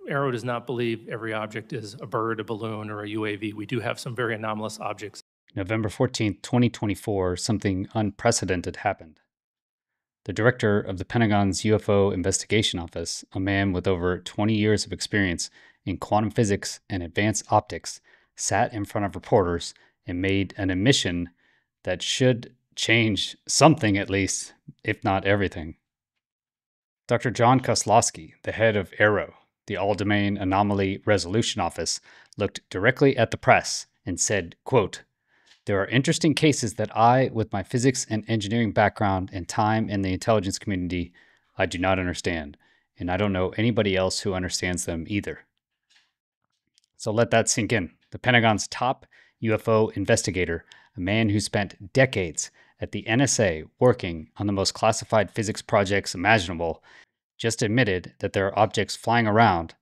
AARO does not believe every object is a bird, a balloon, or a UAV. We do have some very anomalous objects. November 14th, 2024, something unprecedented happened. The director of the Pentagon's UFO Investigation Office, a man with over 20 years of experience in quantum physics and advanced optics, sat in front of reporters and made an admission that should change something at least, if not everything. Dr. Jon Kosloski, the head of AARO, the All-Domain Anomaly Resolution Office, looked directly at the press and said, quote, "There are interesting cases that I, with my physics and engineering background and time in the intelligence community, I do not understand, and I don't know anybody else who understands them either." So let that sink in. The Pentagon's top UFO investigator, a man who spent decades at the NSA working on the most classified physics projects imaginable, just admitted that there are objects flying around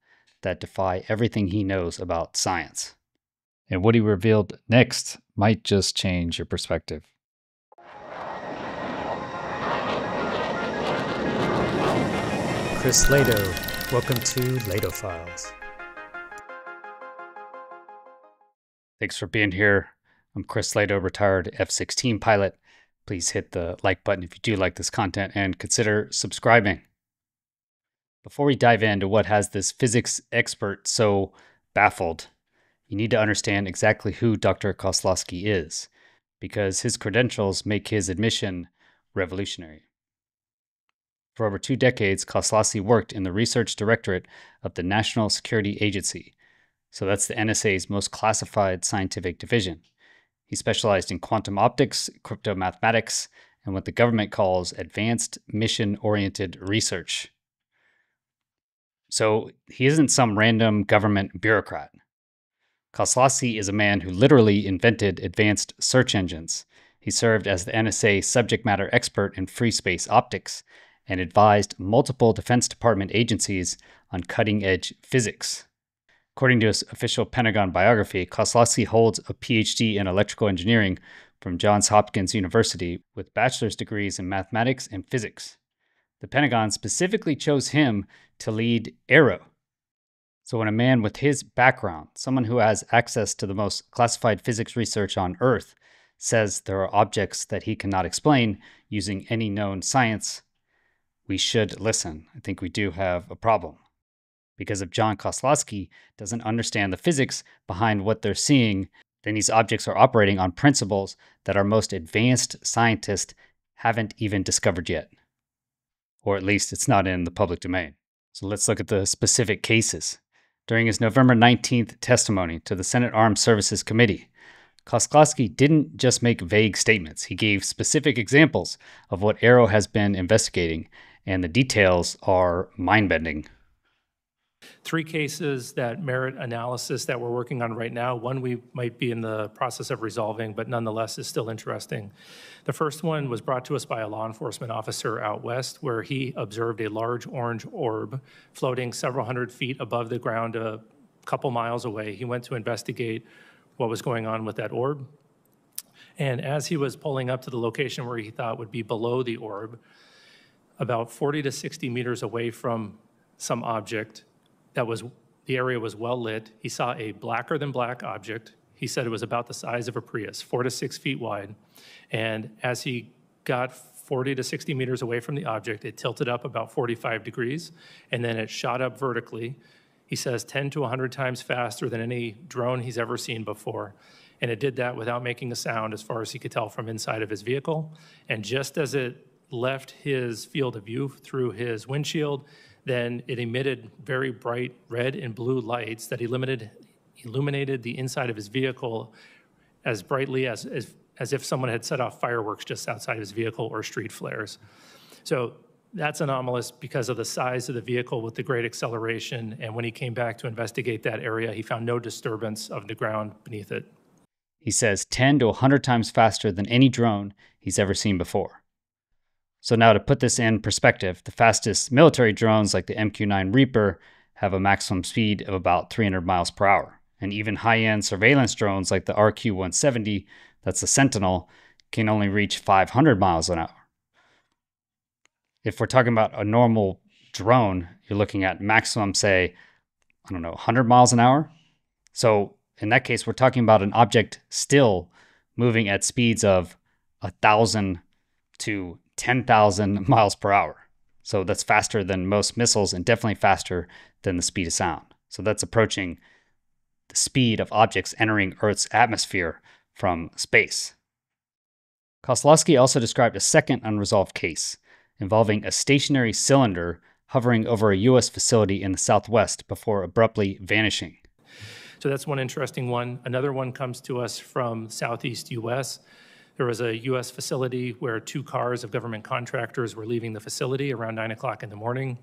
that defy everything he knows about science. And what he revealed next might just change your perspective. Chris Lehto, welcome to Lehto Files. Thanks for being here. I'm Chris Lehto, retired F-16 pilot. Please hit the like button if you do like this content and consider subscribing. Before we dive into what has this physics expert so baffled, you need to understand exactly who Dr. Kosloski is, because his credentials make his admission revolutionary. For over 2 decades, Kosloski worked in the research directorate of the National Security Agency, so that's the NSA's most classified scientific division. He specialized in quantum optics, cryptomathematics, and what the government calls advanced mission-oriented research. So he isn't some random government bureaucrat. Kosloski is a man who literally invented advanced search engines. He served as the NSA subject matter expert in free space optics and advised multiple Defense Department agencies on cutting-edge physics. According to his official Pentagon biography, Kosloski holds a PhD in electrical engineering from Johns Hopkins University with bachelor's degrees in mathematics and physics. The Pentagon specifically chose him to lead AARO. So when a man with his background, someone who has access to the most classified physics research on Earth, says there are objects that he cannot explain using any known science, we should listen. I think we do have a problem. Because if Jon Kosloski doesn't understand the physics behind what they're seeing, then these objects are operating on principles that our most advanced scientists haven't even discovered yet. Or at least it's not in the public domain. So let's look at the specific cases. During his November 19th testimony to the Senate Armed Services Committee, Kosloski didn't just make vague statements. He gave specific examples of what AARO has been investigating, and the details are mind-bending. 3 cases that merit analysis that we're working on right now. One we might be in the process of resolving, but nonetheless is still interesting. The first one was brought to us by a law enforcement officer out west, where he observed a large orange orb floating several hundred feet above the ground a couple miles away. He went to investigate what was going on with that orb. And as he was pulling up to the location where he thought would be below the orb, about 40 to 60 meters away from some object, the area was well lit. He saw a blacker than black object. He said it was about the size of a Prius, 4 to 6 feet wide. And as he got 40 to 60 meters away from the object, it tilted up about 45 degrees, and then it shot up vertically. He says 10 to 100 times faster than any drone he's ever seen before. And it did that without making a sound, as far as he could tell from inside of his vehicle. And just as it left his field of view through his windshield, then it emitted very bright red and blue lights that illuminated the inside of his vehicle as brightly as if someone had set off fireworks just outside of his vehicle or street flares. So that's anomalous because of the size of the vehicle with the great acceleration. And when he came back to investigate that area, he found no disturbance of the ground beneath it. He says 10 to 100 times faster than any drone he's ever seen before. So now to put this in perspective, the fastest military drones like the MQ-9 Reaper have a maximum speed of about 300 miles per hour. And even high-end surveillance drones like the RQ-170, that's the Sentinel, can only reach 500 miles an hour. If we're talking about a normal drone, you're looking at maximum, say, I don't know, 100 miles an hour. So in that case, we're talking about an object still moving at speeds of 1,000 to 10,000 miles per hour. So that's faster than most missiles and definitely faster than the speed of sound. So that's approaching the speed of objects entering Earth's atmosphere from space. Kosloski also described a second unresolved case involving a stationary cylinder hovering over a U.S. facility in the Southwest before abruptly vanishing. So that's one interesting one. Another one comes to us from Southeast U.S. There was a U.S. facility where 2 cars of government contractors were leaving the facility around 9 o'clock in the morning.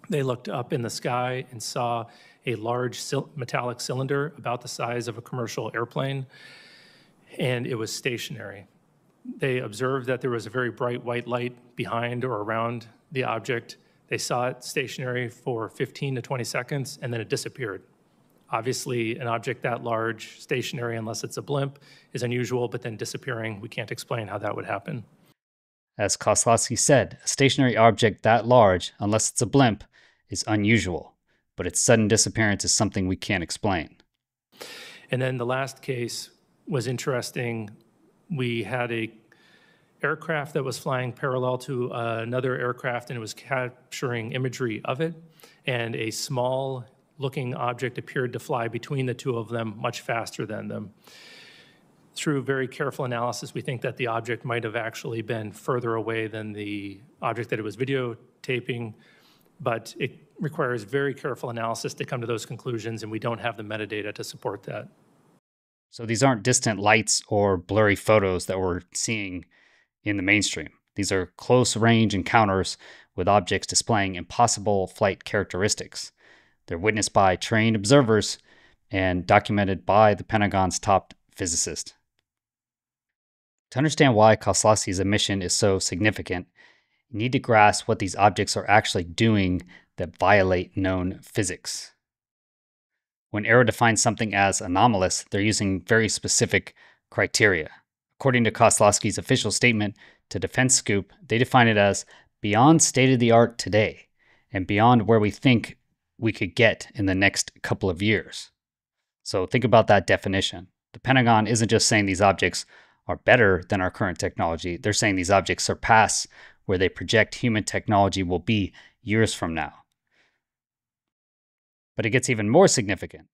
They looked up in the sky and saw a large metallic cylinder about the size of a commercial airplane, and it was stationary. They observed that there was a very bright white light behind or around the object. They saw it stationary for 15 to 20 seconds, and then it disappeared. Obviously, an object that large, stationary, unless it's a blimp, is unusual, but then disappearing, we can't explain how that would happen. As Kosloski said, a stationary object that large, unless it's a blimp, is unusual, but its sudden disappearance is something we can't explain. And then the last case was interesting. We had a aircraft that was flying parallel to another aircraft, and it was capturing imagery of it, and a small looking object appeared to fly between the 2 of them much faster than them. Through very careful analysis, we think that the object might have actually been further away than the object that it was videotaping, but it requires very careful analysis to come to those conclusions, and we don't have the metadata to support that. So these aren't distant lights or blurry photos that we're seeing in the mainstream. These are close-range encounters with objects displaying impossible flight characteristics. They're witnessed by trained observers and documented by the Pentagon's top physicist. To understand why Kosloski's admission is so significant, you need to grasp what these objects are actually doing that violate known physics. When AARO defines something as anomalous, they're using very specific criteria. According to Kosloski's official statement to Defense Scoop, they define it as beyond state-of-the-art today and beyond where we think we could get in the next couple of years. So think about that definition. The Pentagon isn't just saying these objects are better than our current technology. They're saying these objects surpass where they project human technology will be years from now. But it gets even more significant.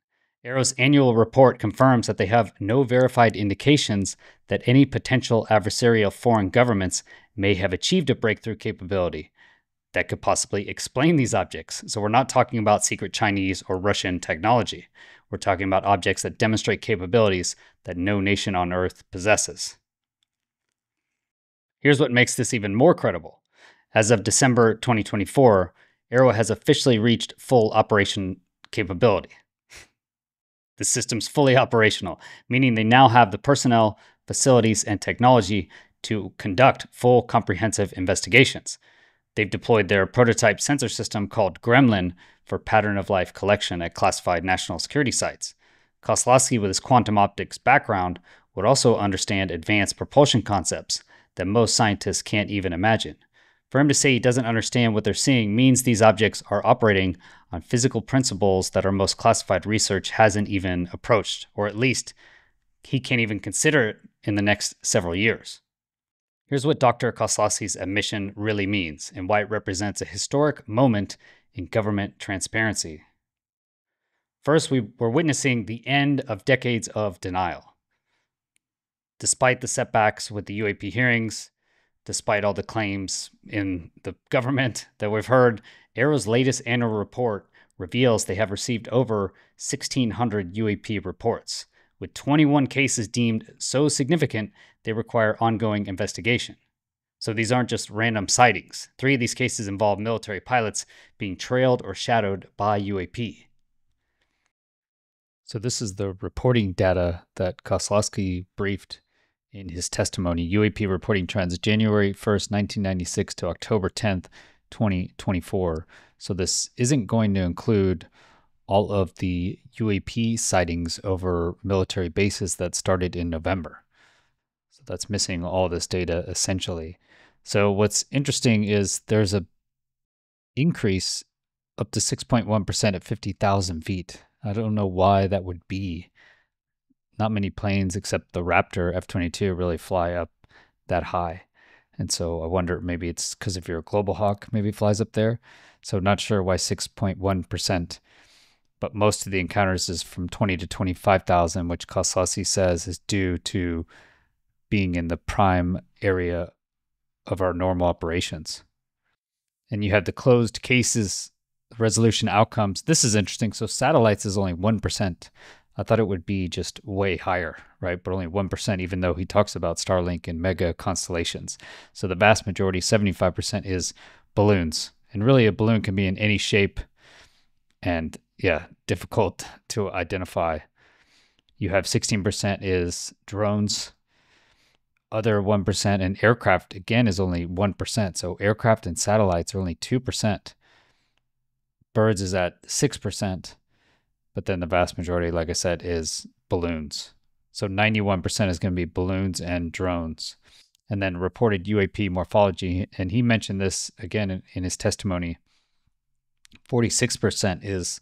AARO's annual report confirms that they have no verified indications that any potential adversarial foreign governments may have achieved a breakthrough capability that could possibly explain these objects. So we're not talking about secret Chinese or Russian technology. We're talking about objects that demonstrate capabilities that no nation on Earth possesses. Here's what makes this even more credible. As of December 2024, AARO has officially reached full operation capability. The system's fully operational, meaning they now have the personnel, facilities, and technology to conduct full comprehensive investigations. They've deployed their prototype sensor system called Gremlin for pattern of life collection at classified national security sites. Kosloski, with his quantum optics background, would also understand advanced propulsion concepts that most scientists can't even imagine. For him to say he doesn't understand what they're seeing means these objects are operating on physical principles that our most classified research hasn't even approached, or at least he can't even consider it in the next several years. Here's what Dr. Kosloski's admission really means and why it represents a historic moment in government transparency. First, we're witnessing the end of decades of denial. Despite the setbacks with the UAP hearings, despite all the claims in the government that we've heard, AARO's latest annual report reveals they have received over 1,600 UAP reports, with 21 cases deemed so significant they require ongoing investigation. So these aren't just random sightings. 3 of these cases involve military pilots being trailed or shadowed by UAP. So this is the reporting data that Kosloski briefed in his testimony, UAP reporting trends, January 1st, 1996 to October 10th, 2024. So this isn't going to include all of the UAP sightings over military bases that started in November. So that's missing all this data essentially. So what's interesting is there's a increase up to 6.1% at 50,000 feet. I don't know why that would be. Not many planes except the Raptor F-22 really fly up that high. And so I wonder, maybe it's because if you're a Global Hawk, maybe it flies up there. So not sure why 6.1%. But most of the encounters is from 20 to 25,000, which Kosloski says is due to being in the prime area of our normal operations. And you have the closed cases, resolution outcomes. This is interesting. So satellites is only 1%. I thought it would be just way higher, right? But only 1%, even though he talks about Starlink and mega constellations. So the vast majority, 75%, is balloons. And really a balloon can be in any shape and difficult to identify. You have 16% is drones, other 1%, and aircraft, again, is only 1%. So aircraft and satellites are only 2%. Birds is at 6%. But then the vast majority, like I said, is balloons. So 91% is going to be balloons and drones. And then reported UAP morphology, and he mentioned this again in his testimony, 46% is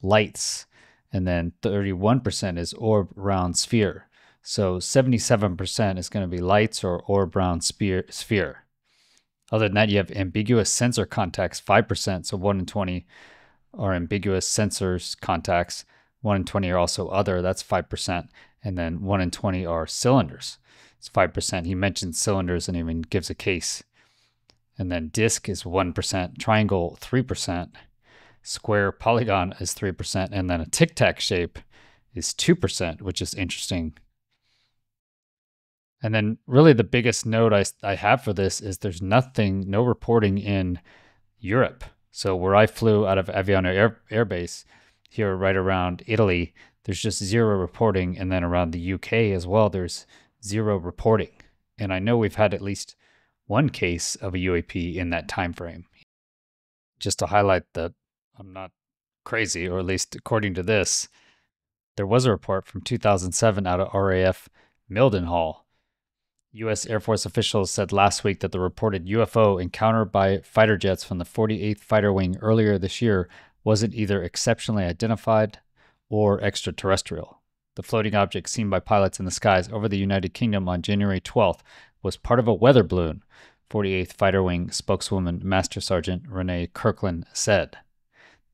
lights, and then 31% is orb round sphere. So 77% is going to be lights or orb round sphere. Other than that, you have ambiguous sensor contacts, 5%, so 1 in 20 are ambiguous sensors contacts. 1 in 20 are also other, that's 5%. And then 1 in 20 are cylinders, it's 5%. He mentions cylinders and even gives a case. And then disk is 1%, triangle 3%, square polygon is 3%, and then a tic-tac shape is 2%, which is interesting. And then really the biggest note I have for this is there's no reporting in Europe. So where I flew out of Aviano Air Base here right around Italy, there's just zero reporting. And then around the UK as well, there's zero reporting. And I know we've had at least one case of a UAP in that time frame. Just to highlight that I'm not crazy, or at least according to this, there was a report from 2007 out of RAF Mildenhall. U.S. Air Force officials said last week that the reported UFO encounter by fighter jets from the 48th Fighter Wing earlier this year wasn't either exceptionally identified or extraterrestrial. The floating object seen by pilots in the skies over the United Kingdom on January 12th was part of a weather balloon, 48th Fighter Wing spokeswoman Master Sergeant Renee Kirkland said.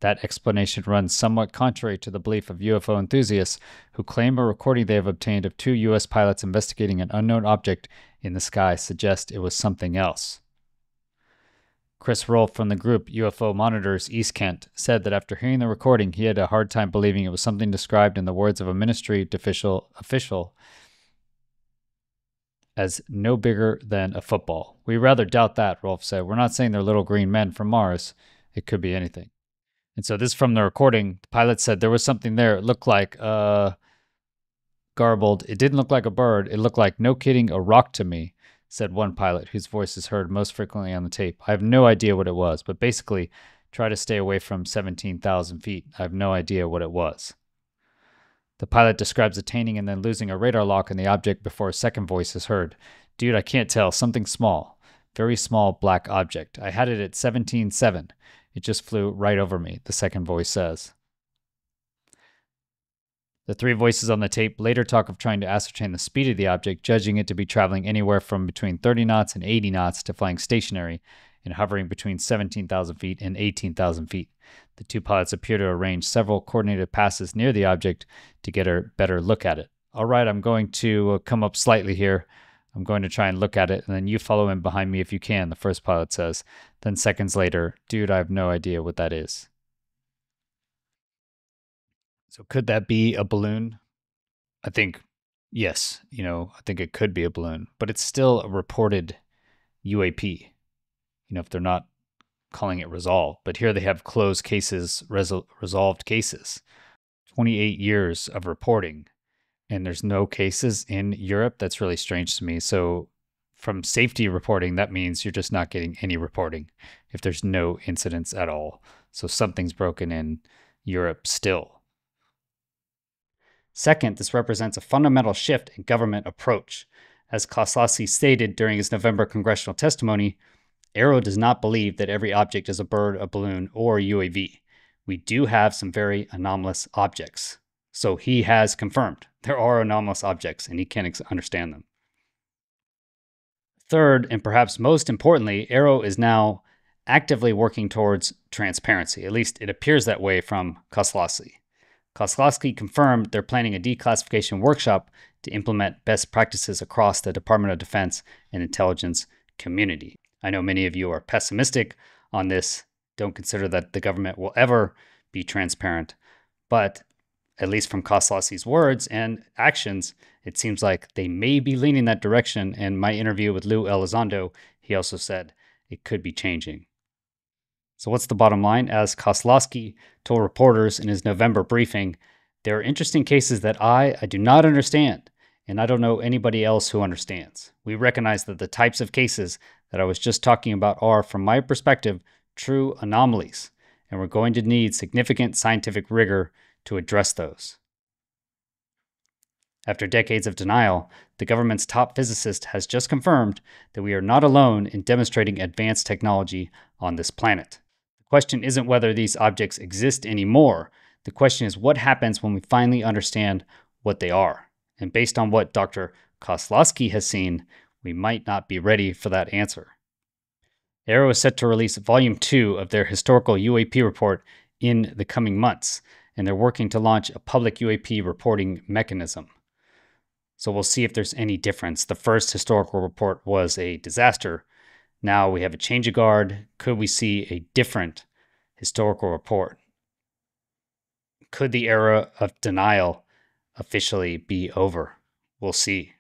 That explanation runs somewhat contrary to the belief of UFO enthusiasts who claim a recording they have obtained of 2 U.S. pilots investigating an unknown object in the sky suggests it was something else. Chris Rolfe from the group UFO Monitors East Kent said that after hearing the recording, he had a hard time believing it was something described in the words of a ministry official as no bigger than a football. We rather doubt that, Rolfe said. We're not saying they're little green men from Mars. It could be anything. And so this from the recording, the pilot said there was something there. It looked like garbled. It didn't look like a bird. It looked like, no kidding, a rock to me, said one pilot whose voice is heard most frequently on the tape. I have no idea what it was, but basically try to stay away from 17,000 feet. I have no idea what it was. The pilot describes attaining and then losing a radar lock in the object before a second voice is heard. Dude, I can't tell. Something small. Very small black object. I had it at 17.7. It just flew right over me, the second voice says. The 3 voices on the tape later talk of trying to ascertain the speed of the object, judging it to be traveling anywhere from between 30 knots and 80 knots to flying stationary and hovering between 17,000 feet and 18,000 feet. The 2 pilots appear to arrange several coordinated passes near the object to get a better look at it. All right, I'm going to come up slightly here. I'm going to try and look at it, and then you follow in behind me if you can, the first pilot says. Then seconds later, dude, I have no idea what that is. So could that be a balloon? I think, yes. I think it could be a balloon, but it's still a reported UAP, if they're not calling it resolved. But here they have closed cases, resolved cases, 28 years of reporting. And there's no cases in Europe. That's really strange to me. So from safety reporting, that means you're just not getting any reporting if there's no incidents at all. So something's broken in Europe still. Second, this represents a fundamental shift in government approach. As Kosloski stated during his November congressional testimony, AARO does not believe that every object is a bird, a balloon, or a UAV. we do have some very anomalous objects. So he has confirmed there are anomalous objects and he can understand them. Third, and perhaps most importantly, AARO is now actively working towards transparency. At least it appears that way from Kosloski. Kosloski confirmed they're planning a declassification workshop to implement best practices across the Department of Defense and intelligence community. I know many of you are pessimistic on this, don't consider that the government will ever be transparent, but at least from Kosloski's words and actions, it seems like they may be leaning that direction. In my interview with Lou Elizondo, he also said it could be changing. So what's the bottom line? As Kosloski told reporters in his November briefing, there are interesting cases that I do not understand, and I don't know anybody else who understands. We recognize that the types of cases that I was just talking about are, from my perspective, true anomalies, and we're going to need significant scientific rigor to address those. After decades of denial, the government's top physicist has just confirmed that we are not alone in demonstrating advanced technology on this planet. The question isn't whether these objects exist anymore. The question is what happens when we finally understand what they are. And based on what Dr. Kosloski has seen, we might not be ready for that answer. AARO is set to release Volume 2 of their historical UAP report in the coming months, and they're working to launch a public UAP reporting mechanism. So we'll see if there's any difference. The first historical report was a disaster. Now we have a change of guard. Could we see a different historical report? Could the era of denial officially be over? We'll see.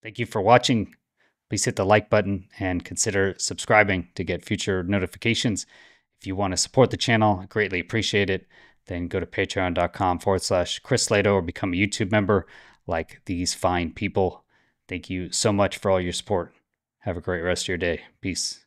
Thank you for watching. Please hit the like button and consider subscribing to get future notifications. If you want to support the channel, I greatly appreciate it. Then go to patreon.com/Chris Lehto or become a YouTube member like these fine people. Thank you so much for all your support. Have a great rest of your day. Peace.